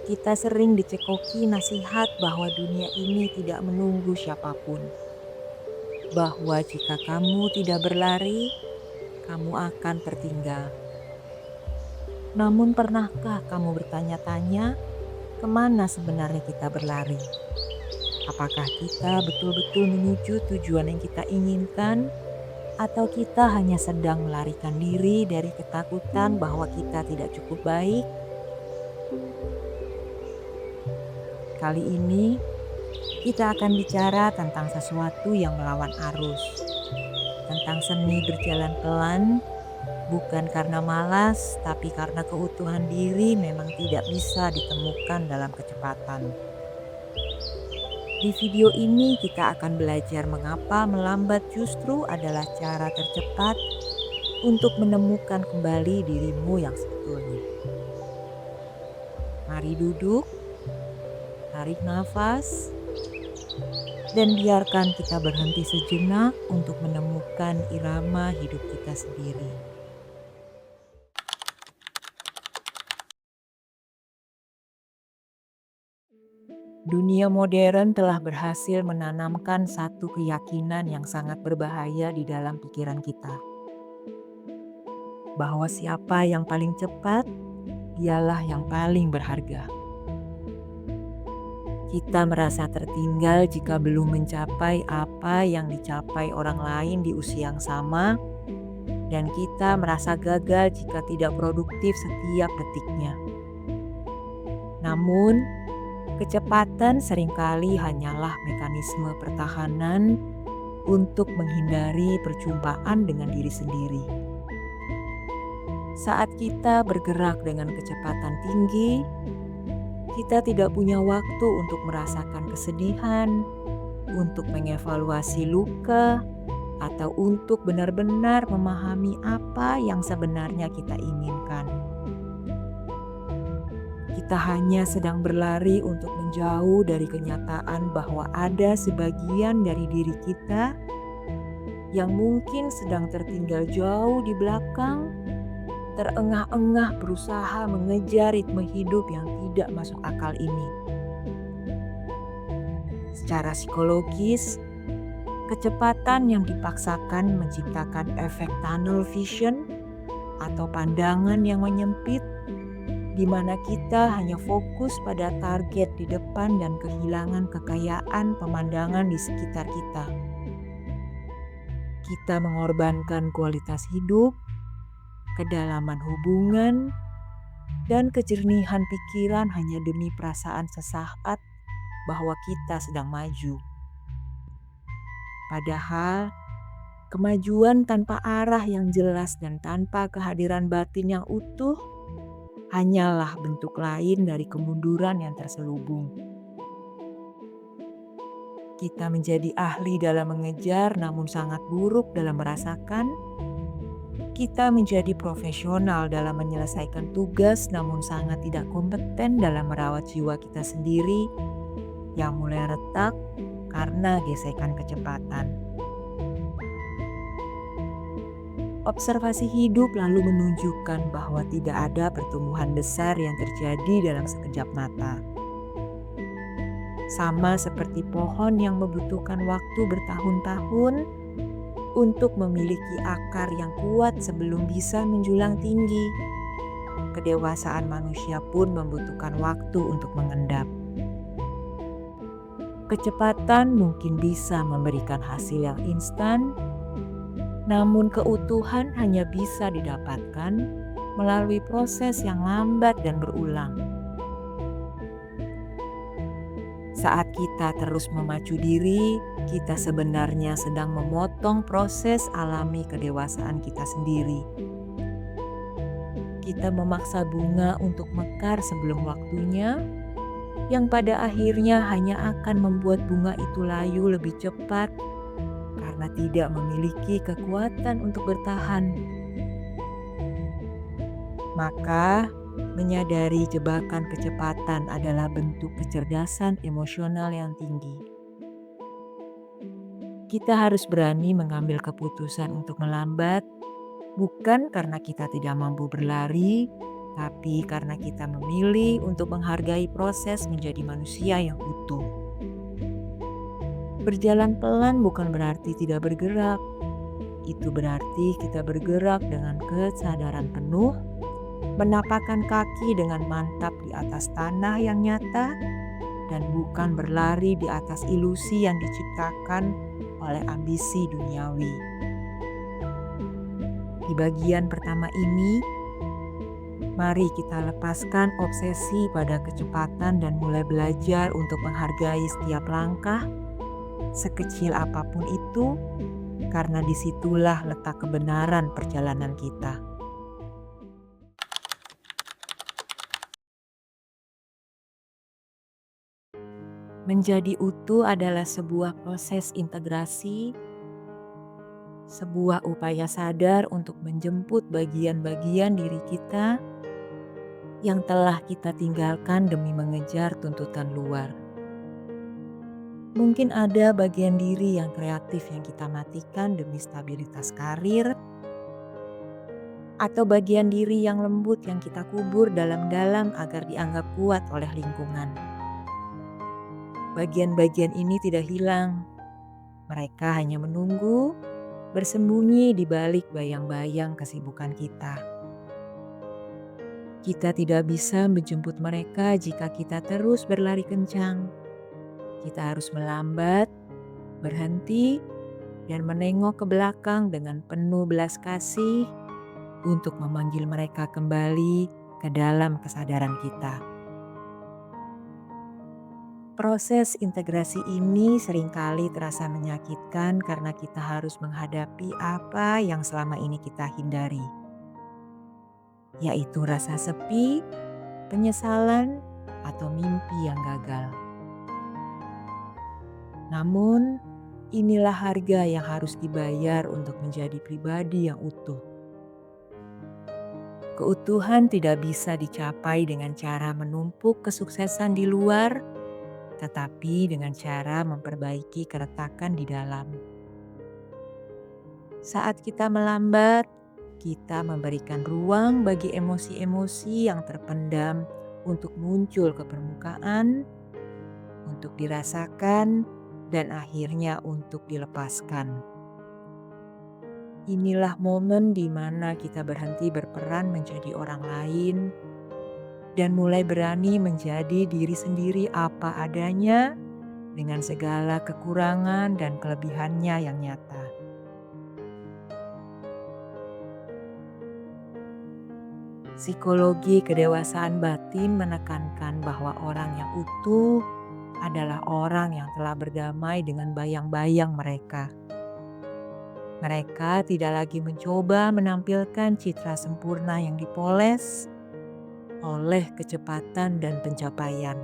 Kita sering dicekoki nasihat bahwa dunia ini tidak menunggu siapapun. Bahwa jika kamu tidak berlari, kamu akan tertinggal. Namun pernahkah kamu bertanya-tanya kemana sebenarnya kita berlari? Apakah kita betul-betul menuju tujuan yang kita inginkan? Atau kita hanya sedang melarikan diri dari ketakutan bahwa kita tidak cukup baik? Kali ini kita akan bicara tentang sesuatu yang melawan arus. Tentang seni berjalan pelan, bukan karena malas, tapi karena keutuhan diri memang tidak bisa ditemukan dalam kecepatan. Di video ini kita akan belajar mengapa melambat justru adalah cara tercepat untuk menemukan kembali dirimu yang sebetulnya. Mari duduk, tarik nafas, dan biarkan kita berhenti sejenak untuk menemukan irama hidup kita sendiri. Dunia modern telah berhasil menanamkan satu keyakinan yang sangat berbahaya di dalam pikiran kita. Bahwa siapa yang paling cepat, dialah yang paling berharga. Kita merasa tertinggal jika belum mencapai apa yang dicapai orang lain di usia yang sama, dan kita merasa gagal jika tidak produktif setiap detiknya. Namun, kecepatan seringkali hanyalah mekanisme pertahanan untuk menghindari perjumpaan dengan diri sendiri. Saat kita bergerak dengan kecepatan tinggi, kita tidak punya waktu untuk merasakan kesedihan, untuk mengevaluasi luka, atau untuk benar-benar memahami apa yang sebenarnya kita inginkan. Kita hanya sedang berlari untuk menjauh dari kenyataan bahwa ada sebagian dari diri kita yang mungkin sedang tertinggal jauh di belakang, terengah-engah berusaha mengejar ritme hidup yang tidak masuk akal ini. Secara psikologis, kecepatan yang dipaksakan menciptakan efek tunnel vision atau pandangan yang menyempit, di mana kita hanya fokus pada target di depan dan kehilangan kekayaan pemandangan di sekitar kita. Kita mengorbankan kualitas hidup, kedalaman hubungan, dan kejernihan pikiran hanya demi perasaan sesaat bahwa kita sedang maju. Padahal, kemajuan tanpa arah yang jelas dan tanpa kehadiran batin yang utuh hanyalah bentuk lain dari kemunduran yang terselubung. Kita menjadi ahli dalam mengejar namun sangat buruk dalam merasakan. Kita menjadi profesional dalam menyelesaikan tugas namun sangat tidak kompeten dalam merawat jiwa kita sendiri yang mulai retak karena gesekan kecepatan. Observasi hidup lalu menunjukkan bahwa tidak ada pertumbuhan besar yang terjadi dalam sekejap mata. Sama seperti pohon yang membutuhkan waktu bertahun-tahun untuk memiliki akar yang kuat sebelum bisa menjulang tinggi. Kedewasaan manusia pun membutuhkan waktu untuk mengendap. Kecepatan mungkin bisa memberikan hasil yang instan, namun keutuhan hanya bisa didapatkan melalui proses yang lambat dan berulang. Saat kita terus memacu diri, kita sebenarnya sedang memotong proses alami kedewasaan kita sendiri. Kita memaksa bunga untuk mekar sebelum waktunya, yang pada akhirnya hanya akan membuat bunga itu layu lebih cepat karena tidak memiliki kekuatan untuk bertahan. Maka, menyadari jebakan kecepatan adalah bentuk kecerdasan emosional yang tinggi. Kita harus berani mengambil keputusan untuk melambat, bukan karena kita tidak mampu berlari, tapi karena kita memilih untuk menghargai proses menjadi manusia yang utuh. Berjalan pelan bukan berarti tidak bergerak. Itu berarti kita bergerak dengan kesadaran penuh, menapakkan kaki dengan mantap di atas tanah yang nyata, dan bukan berlari di atas ilusi yang diciptakan oleh ambisi duniawi. Di bagian pertama ini, mari kita lepaskan obsesi pada kecepatan dan mulai belajar untuk menghargai setiap langkah, sekecil apapun itu, karena disitulah letak kebenaran perjalanan kita. Menjadi utuh adalah sebuah proses integrasi, sebuah upaya sadar untuk menjemput bagian-bagian diri kita yang telah kita tinggalkan demi mengejar tuntutan luar. Mungkin ada bagian diri yang kreatif yang kita matikan demi stabilitas karir, atau bagian diri yang lembut yang kita kubur dalam-dalam agar dianggap kuat oleh lingkungan. Bagian-bagian ini tidak hilang. Mereka hanya menunggu, bersembunyi di balik bayang-bayang kesibukan kita. Kita tidak bisa menjemput mereka jika kita terus berlari kencang. Kita harus melambat, berhenti, dan menengok ke belakang dengan penuh belas kasih untuk memanggil mereka kembali ke dalam kesadaran kita. Proses integrasi ini seringkali terasa menyakitkan karena kita harus menghadapi apa yang selama ini kita hindari, yaitu rasa sepi, penyesalan, atau mimpi yang gagal. Namun, inilah harga yang harus dibayar untuk menjadi pribadi yang utuh. Keutuhan tidak bisa dicapai dengan cara menumpuk kesuksesan di luar, tetapi dengan cara memperbaiki keretakan di dalam. Saat kita melambat, kita memberikan ruang bagi emosi-emosi yang terpendam untuk muncul ke permukaan, untuk dirasakan, dan akhirnya untuk dilepaskan. Inilah momen di mana kita berhenti berperan menjadi orang lain dan mulai berani menjadi diri sendiri apa adanya dengan segala kekurangan dan kelebihannya yang nyata. Psikologi kedewasaan batin menekankan bahwa orang yang utuh adalah orang yang telah berdamai dengan bayang-bayang mereka. Mereka tidak lagi mencoba menampilkan citra sempurna yang dipoles oleh kecepatan dan pencapaian.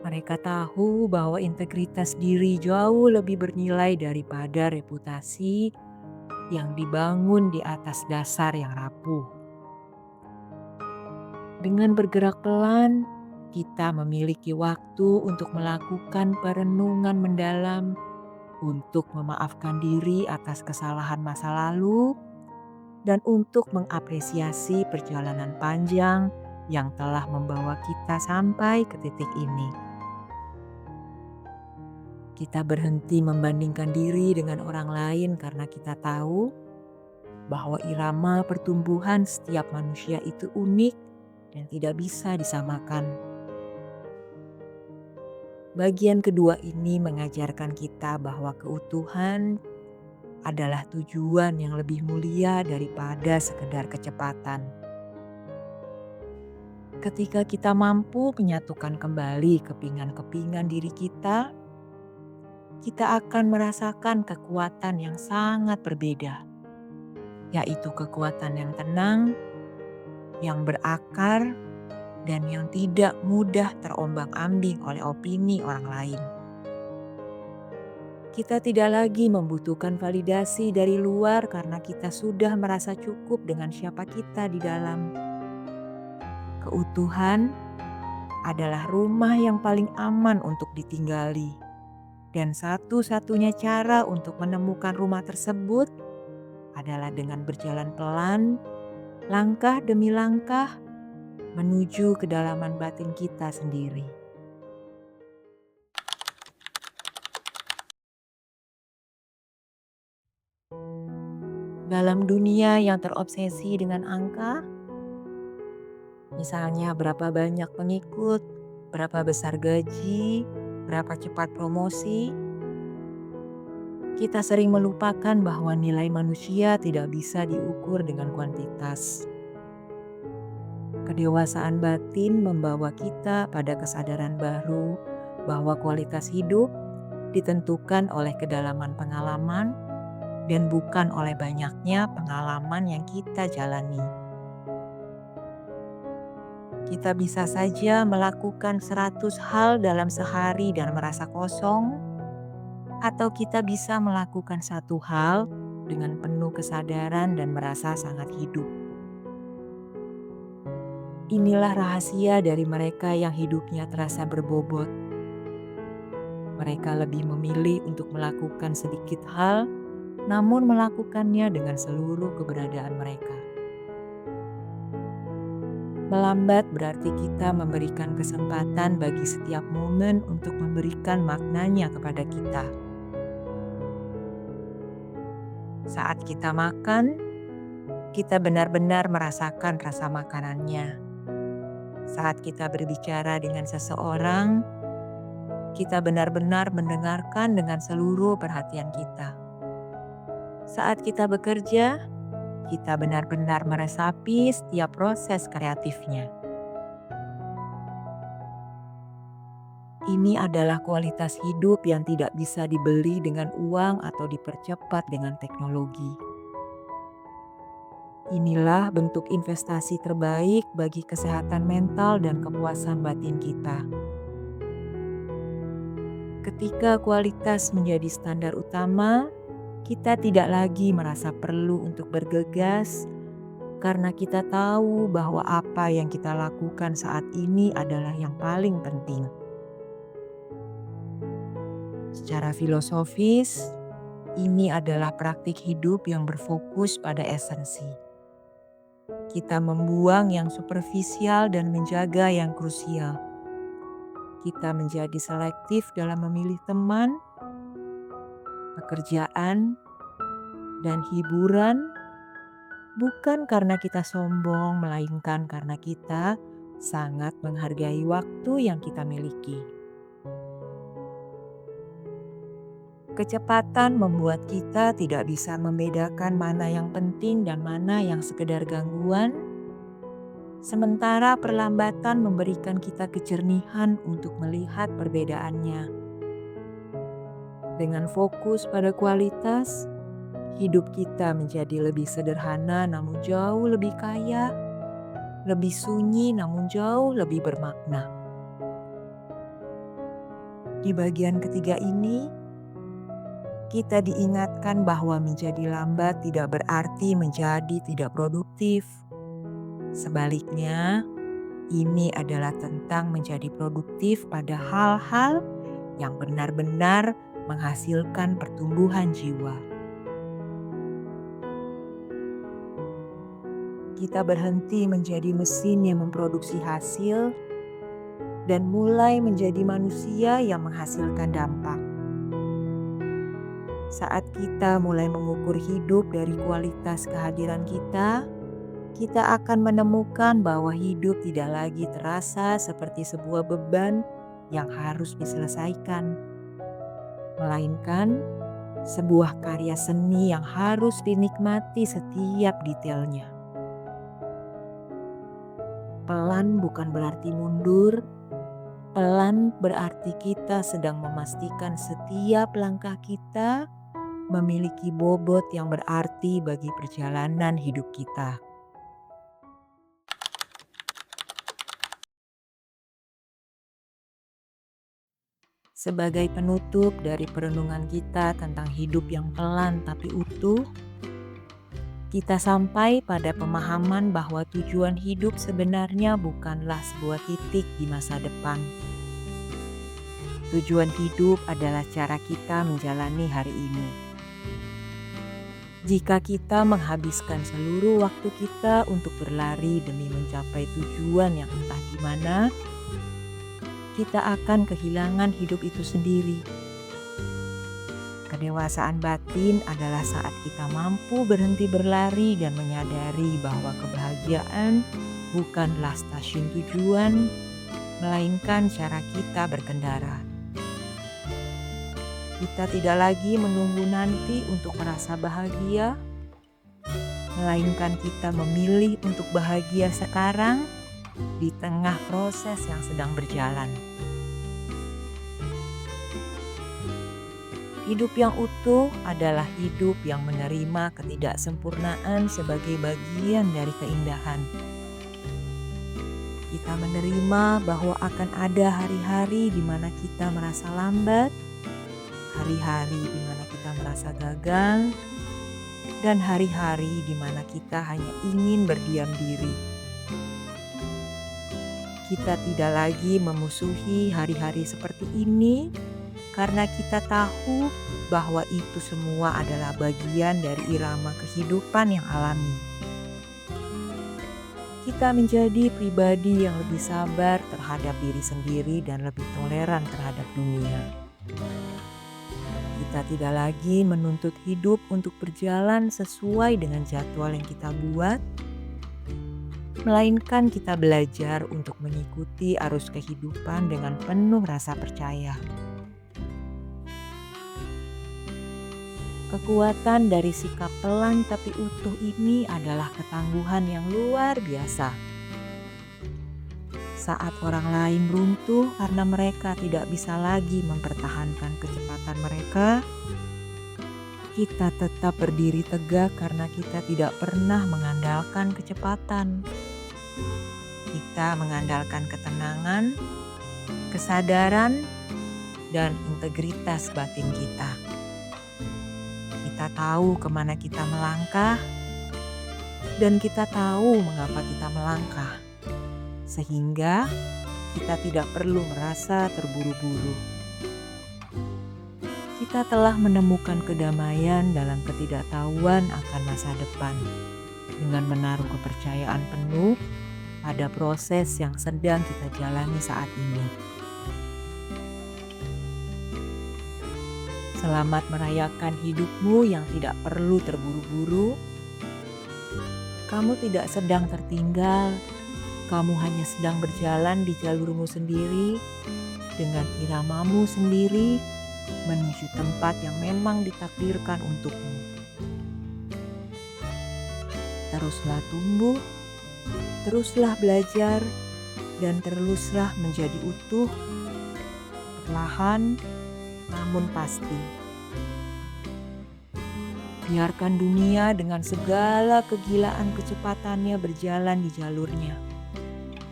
Mereka tahu bahwa integritas diri jauh lebih bernilai daripada reputasi yang dibangun di atas dasar yang rapuh. Dengan bergerak pelan, kita memiliki waktu untuk melakukan perenungan mendalam, untuk memaafkan diri atas kesalahan masa lalu, dan untuk mengapresiasi perjalanan panjang yang telah membawa kita sampai ke titik ini. Kita berhenti membandingkan diri dengan orang lain karena kita tahu bahwa irama pertumbuhan setiap manusia itu unik dan tidak bisa disamakan. Bagian kedua ini mengajarkan kita bahwa keutuhan adalah tujuan yang lebih mulia daripada sekedar kecepatan. Ketika kita mampu menyatukan kembali kepingan-kepingan diri kita akan merasakan kekuatan yang sangat berbeda, yaitu kekuatan yang tenang, yang berakar, dan yang tidak mudah terombang-ambing oleh opini orang lain. Kita tidak lagi membutuhkan validasi dari luar karena kita sudah merasa cukup dengan siapa kita di dalam. Keutuhan adalah rumah yang paling aman untuk ditinggali. Dan satu-satunya cara untuk menemukan rumah tersebut adalah dengan berjalan pelan, langkah demi langkah menuju kedalaman batin kita sendiri. Dalam dunia yang terobsesi dengan angka, misalnya berapa banyak pengikut, berapa besar gaji, berapa cepat promosi, kita sering melupakan bahwa nilai manusia tidak bisa diukur dengan kuantitas. Kedewasaan batin membawa kita pada kesadaran baru bahwa kualitas hidup ditentukan oleh kedalaman pengalaman dan bukan oleh banyaknya pengalaman yang kita jalani. Kita bisa saja melakukan 100 hal dalam sehari dan merasa kosong, atau kita bisa melakukan satu hal dengan penuh kesadaran dan merasa sangat hidup. Inilah rahasia dari mereka yang hidupnya terasa berbobot. Mereka lebih memilih untuk melakukan sedikit hal, namun melakukannya dengan seluruh keberadaan mereka. Melambat berarti kita memberikan kesempatan bagi setiap momen untuk memberikan maknanya kepada kita. Saat kita makan, kita benar-benar merasakan rasa makanannya. Saat kita berbicara dengan seseorang, kita benar-benar mendengarkan dengan seluruh perhatian kita. Saat kita bekerja, kita benar-benar meresapi setiap proses kreatifnya. Ini adalah kualitas hidup yang tidak bisa dibeli dengan uang atau dipercepat dengan teknologi. Inilah bentuk investasi terbaik bagi kesehatan mental dan kepuasan batin kita. Ketika kualitas menjadi standar utama, kita tidak lagi merasa perlu untuk bergegas karena kita tahu bahwa apa yang kita lakukan saat ini adalah yang paling penting. Secara filosofis, ini adalah praktik hidup yang berfokus pada esensi. Kita membuang yang superficial dan menjaga yang krusial. Kita menjadi selektif dalam memilih teman, pekerjaan, dan hiburan, bukan karena kita sombong, melainkan karena kita sangat menghargai waktu yang kita miliki. Kecepatan membuat kita tidak bisa membedakan mana yang penting dan mana yang sekedar gangguan, sementara perlambatan memberikan kita kejernihan untuk melihat perbedaannya. Dengan fokus pada kualitas, hidup kita menjadi lebih sederhana namun jauh lebih kaya, lebih sunyi namun jauh lebih bermakna. Di bagian ketiga ini, kita diingatkan bahwa menjadi lambat tidak berarti menjadi tidak produktif. Sebaliknya, ini adalah tentang menjadi produktif pada hal-hal yang benar-benar menghasilkan pertumbuhan jiwa. Kita berhenti menjadi mesin yang memproduksi hasil dan mulai menjadi manusia yang menghasilkan dampak. Saat kita mulai mengukur hidup dari kualitas kehadiran kita akan menemukan bahwa hidup tidak lagi terasa seperti sebuah beban yang harus diselesaikan, melainkan sebuah karya seni yang harus dinikmati setiap detailnya. Pelan bukan berarti mundur, pelan berarti kita sedang memastikan setiap langkah kita memiliki bobot yang berarti bagi perjalanan hidup kita. Sebagai penutup dari perenungan kita tentang hidup yang pelan tapi utuh, kita sampai pada pemahaman bahwa tujuan hidup sebenarnya bukanlah sebuah titik di masa depan. Tujuan hidup adalah cara kita menjalani hari ini. Jika kita menghabiskan seluruh waktu kita untuk berlari demi mencapai tujuan yang entah di mana, kita akan kehilangan hidup itu sendiri. Kedewasaan batin adalah saat kita mampu berhenti berlari dan menyadari bahwa kebahagiaan bukanlah stasiun tujuan, melainkan cara kita berkendara. Kita tidak lagi menunggu nanti untuk merasa bahagia, melainkan kita memilih untuk bahagia sekarang di tengah proses yang sedang berjalan. Hidup yang utuh adalah hidup yang menerima ketidaksempurnaan sebagai bagian dari keindahan. Kita menerima bahwa akan ada hari-hari di mana kita merasa lambat, hari-hari di mana kita merasa gagal, dan hari-hari di mana kita hanya ingin berdiam diri. Kita tidak lagi memusuhi hari-hari seperti ini karena kita tahu bahwa itu semua adalah bagian dari irama kehidupan yang alami. Kita menjadi pribadi yang lebih sabar terhadap diri sendiri dan lebih toleran terhadap dunia. Kita tidak lagi menuntut hidup untuk berjalan sesuai dengan jadwal yang kita buat, melainkan kita belajar untuk mengikuti arus kehidupan dengan penuh rasa percaya. Kekuatan dari sikap pelan tapi utuh ini adalah ketangguhan yang luar biasa. Saat orang lain runtuh karena mereka tidak bisa lagi mempertahankan kecepatan mereka, kita tetap berdiri tegak karena kita tidak pernah mengandalkan kecepatan. Kita mengandalkan ketenangan, kesadaran, dan integritas batin kita. Kita tahu kemana kita melangkah, dan kita tahu mengapa kita melangkah, sehingga kita tidak perlu merasa terburu-buru. Kita telah menemukan kedamaian dalam ketidaktahuan akan masa depan, dengan menaruh kepercayaan penuh pada proses yang sedang kita jalani saat ini. Selamat merayakan hidupmu yang tidak perlu terburu-buru. Kamu tidak sedang tertinggal, kamu hanya sedang berjalan di jalurmu sendiri, dengan iramamu sendiri, menuju tempat yang memang ditakdirkan untukmu. Teruslah tumbuh, teruslah belajar, dan teruslah menjadi utuh, perlahan namun pasti. Biarkan dunia dengan segala kegilaan kecepatannya berjalan di jalurnya,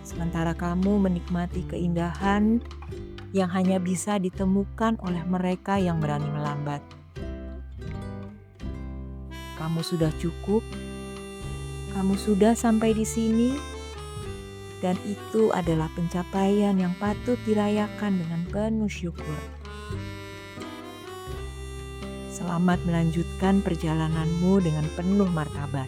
sementara kamu menikmati keindahan yang hanya bisa ditemukan oleh mereka yang berani melambat. Kamu sudah cukup, kamu sudah sampai di sini, dan itu adalah pencapaian yang patut dirayakan dengan penuh syukur. Selamat melanjutkan perjalananmu dengan penuh martabat.